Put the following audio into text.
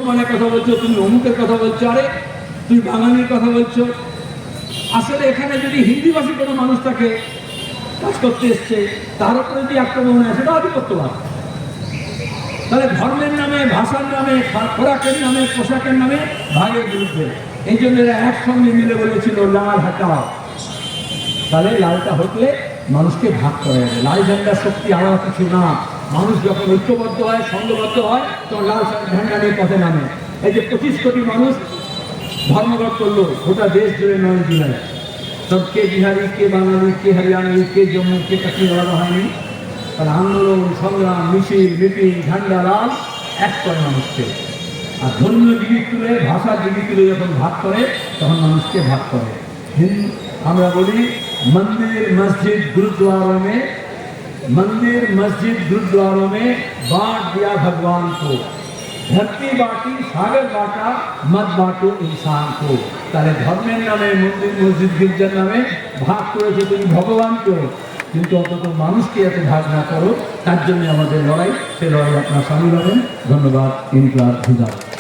মুসলমানের কথা বলছো, তুমি অমুকের কথা বলছো, আরে তুই বাঙালির কথা বলছো। আসলে এখানে যদি হিন্দিভাষী কোনো মানুষ তাকে কাজ করতে এসছে, তার উপরে যদি আক্রমণ হয়, সেটা আধিপত্যবাদ। তাহলে ধর্মের নামে, ভাষার নামে, খোরাকের নামে, পোশাকের নামে ভাগের বিরুদ্ধে। এই জন্য এরা একসঙ্গে মিলে বলেছিল লাল হাটাও। তাহলে লালটা হটলে মানুষকে ভাগ করে দেবে। লাল ঝান্ডার শক্তি আলাদা কিছু না। মানুষ যখন ঐক্যবদ্ধ হয়, সংঘবদ্ধ হয়, তখন লাল ঝান্ডা নিয়ে পথে নামে। এই যে 25 কোটি মানুষ ধর্মঘট করলো, গোটা দেশ জুড়ে 9 জুলাই, সব কে বিহারি, কে বাঙালি, কে হরিয়াণী, কে জম্মু, কে কাশ্মীর আলাদা হয়নি। তাহলে আন্দোলন, সংগ্রাম, মিছিল, মিটিং, ঝান্ডা লাল এক করে মানুষকে। আর ধর্মীয় জিনিস তুলে, ভাষার জিনিস তুলে যখন ভাগ করে, তখন মানুষকে ভাগ করে। আমরা বলি मंदिर मस्जिद गुरुद्वारों में, मंदिर मस्जिद गुरुद्वारों में बांट दिया भगवान को। धरती बांटी, सागर बांटा, मत बांटो इंसान को। তাহলে ধর্মের নামে, মন্দির মসজিদ গির্জার নামে ভাগ করেছে তুমি ভগবানকে, কিন্তু অন্তত মানুষকে এত ভাগ না করো। তার জন্য আমাদের লড়াই, সে লড়াই আপনার সামিল হবেন। ধন্যবাদ। ইনকলাব জিন্দাবাদ।